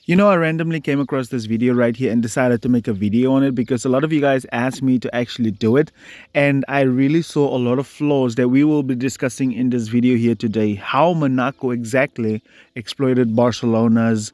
You know, I randomly came across this video right here and decided to make a video on it because a lot of you guys asked me to actually do it. And I really saw a lot of flaws that we will be discussing in this video here today. How Monaco exactly exploited Barcelona's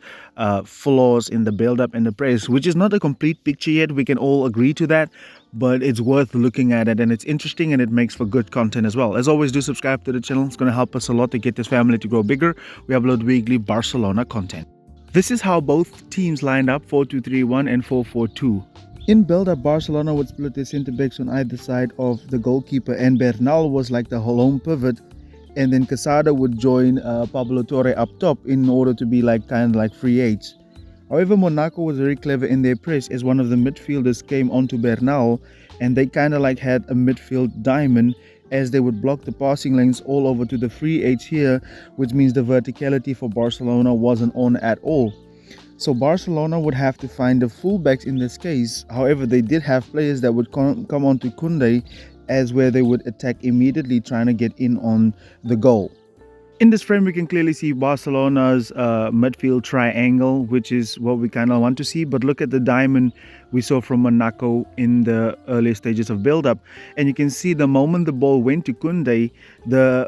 flaws in the build-up and the press, which is not a complete picture yet. We can all agree to that, but it's worth looking at it and it's interesting and it makes for good content as well. As always, do subscribe to the channel. It's going to help us a lot to get this family to grow bigger. We upload weekly Barcelona content. This is how both teams lined up 4-2-3-1 and 4-4-2. In build-up, Barcelona would split their centre-backs on either side of the goalkeeper, and Bernal was like the home pivot, and then Casado would join Pablo Torre up top in order to be like kind of like free eights. However, Monaco was very clever in their press as one of the midfielders came onto Bernal, and they kind of like had a midfield diamond as they would block the passing lanes all over to the free eights here, which means the verticality for Barcelona wasn't on at all. So Barcelona would have to find the fullbacks in this case. However, they did have players that would come on to Koundé as where they would attack immediately trying to get in on the goal. In this frame, we can clearly see Barcelona's midfield triangle, which is what we kind of want to see. But look at the diamond we saw from Monaco in the early stages of build-up. And you can see the moment the ball went to Koundé, the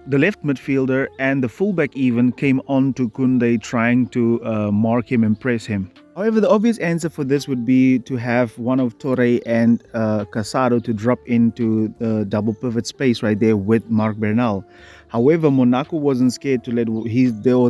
left midfielder and the fullback even came on to Koundé trying to mark him and press him. However, the obvious answer for this would be to have one of Torre and Casado to drop into the double pivot space right there with Marc Bernal. However, Monaco wasn't scared to let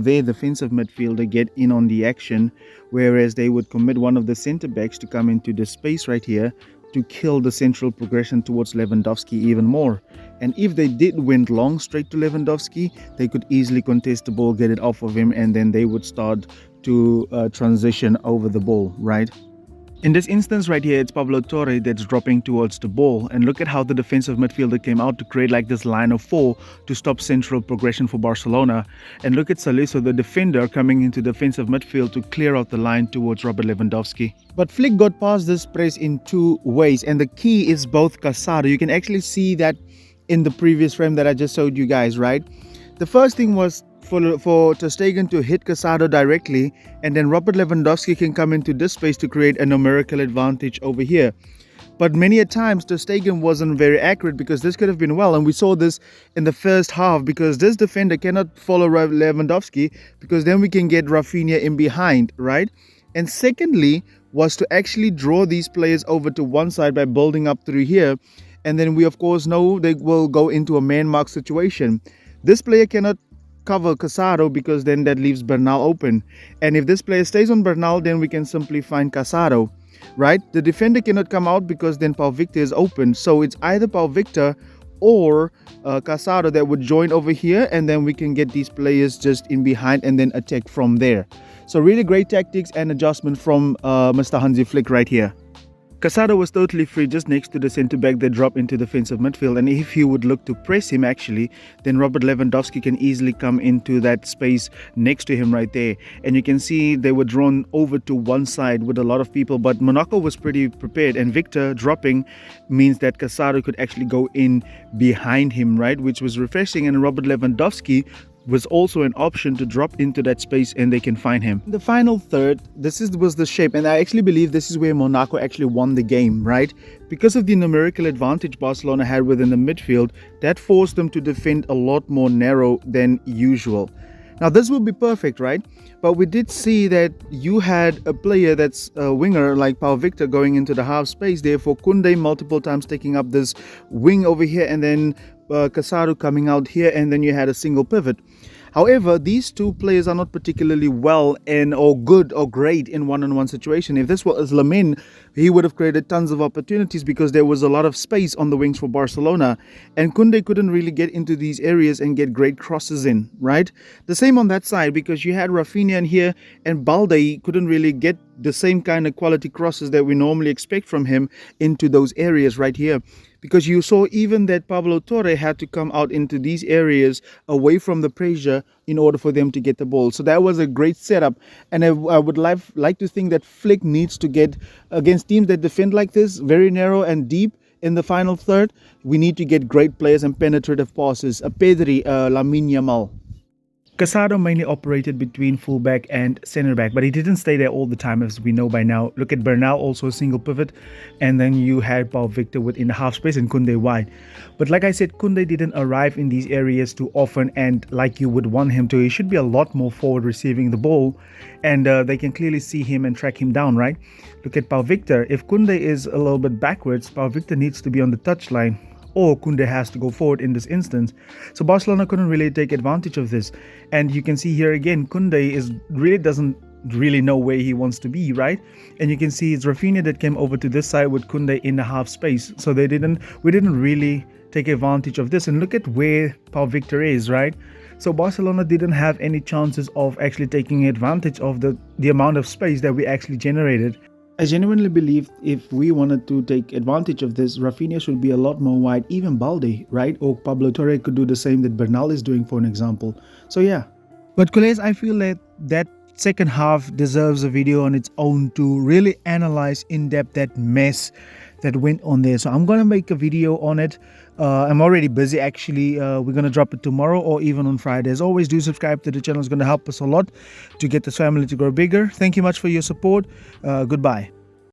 their defensive midfielder get in on the action, whereas they would commit one of the centre backs to come into the space right here to kill the central progression towards Lewandowski even more. And if they did went long straight to Lewandowski, they could easily contest the ball, get it off of him, and then they would start to transition over the ball, right? In this instance right here, it's Pablo Torre that's dropping towards the ball, and look at how the defensive midfielder came out to create like this line of four to stop central progression for Barcelona. And look at Salisu, the defender, coming into defensive midfield to clear out the line towards Robert Lewandowski. But Flick got past this press in two ways, and the key is both Casado. You can actually see that in the previous frame that I just showed you guys, right? The first thing was for ter Stegen to hit Casado directly, and then Robert Lewandowski can come into this space to create a numerical advantage over here. But many a times ter Stegen wasn't very accurate because this could have been well, and we saw this in the first half because this defender cannot follow Lewandowski because then we can get Rafinha in behind, right? And secondly was to actually draw these players over to one side by building up through here, and then we of course know they will go into a man mark situation. This player cannot cover Casado because then that leaves Bernal open, and if this player stays on Bernal, then we can simply find Casado, right? The defender cannot come out because then Pau Victor is open, so it's either Pau Victor or Casado that would join over here, and then we can get these players just in behind and then attack from there. So really great tactics and adjustment from Mr. Hansi Flick right here. Casado was totally free just next to the centre-back that dropped into defensive midfield, and if he would look to press him actually, then Robert Lewandowski can easily come into that space next to him right there. And you can see they were drawn over to one side with a lot of people, but Monaco was pretty prepared, and Victor dropping means that Casado could actually go in behind him, right, which was refreshing, and Robert Lewandowski was also an option to drop into that space and they can find him. The final third, was the shape, and I actually believe this is where Monaco actually won the game, right? Because of the numerical advantage Barcelona had within the midfield, that forced them to defend a lot more narrow than usual. Now this will be perfect, right? But we did see that you had a player that's a winger like Pau Victor going into the half space, therefore Koundé multiple times taking up this wing over here, and then Casado coming out here, and then you had a single pivot. However, these two players are not particularly well or good or great in one-on-one situation. If this was Lamine, he would have created tons of opportunities because there was a lot of space on the wings for Barcelona, and Koundé couldn't really get into these areas and get great crosses in, right? The same on that side because you had Rafinha in here, and Balde couldn't really get the same kind of quality crosses that we normally expect from him into those areas right here. Because you saw even that Pablo Torre had to come out into these areas away from the pressure in order for them to get the ball. So that was a great setup. And I would like to think that Flick needs to get, against teams that defend like this, very narrow and deep in the final third, we need to get great players and penetrative passes. A Pedri, Lamine Yamal. Casado mainly operated between fullback and center back, but he didn't stay there all the time, as we know by now. Look at Bernal, also a single pivot, and then you had Paul Victor within the half space and Kunde wide. But like I said, Kunde didn't arrive in these areas too often, and like you would want him to, he should be a lot more forward receiving the ball, and they can clearly see him and track him down, right? Look at Paul Victor. If Kunde is a little bit backwards, Paul Victor needs to be on the touchline, or Kunde has to go forward in this instance. So Barcelona couldn't really take advantage of this. And you can see here again, Kunde doesn't really know where he wants to be, right? And you can see it's Rafinha that came over to this side with Kunde in the half space. So we didn't really take advantage of this. And look at where Paul Victor is, right? So Barcelona didn't have any chances of actually taking advantage of the amount of space that we actually generated. I genuinely believe if we wanted to take advantage of this, Rafinha should be a lot more wide, even Balde, right? Or Pablo Torre could do the same that Bernal is doing, for an example. So yeah. But Kules, I feel that second half deserves a video on its own to really analyze in depth that mess that went on there. So I'm going to make a video on it. I'm already busy actually. We're going to drop it tomorrow or even on Friday. As always, do subscribe to the channel. It's going to help us a lot to get this family to grow bigger. Thank you much for your support. Goodbye.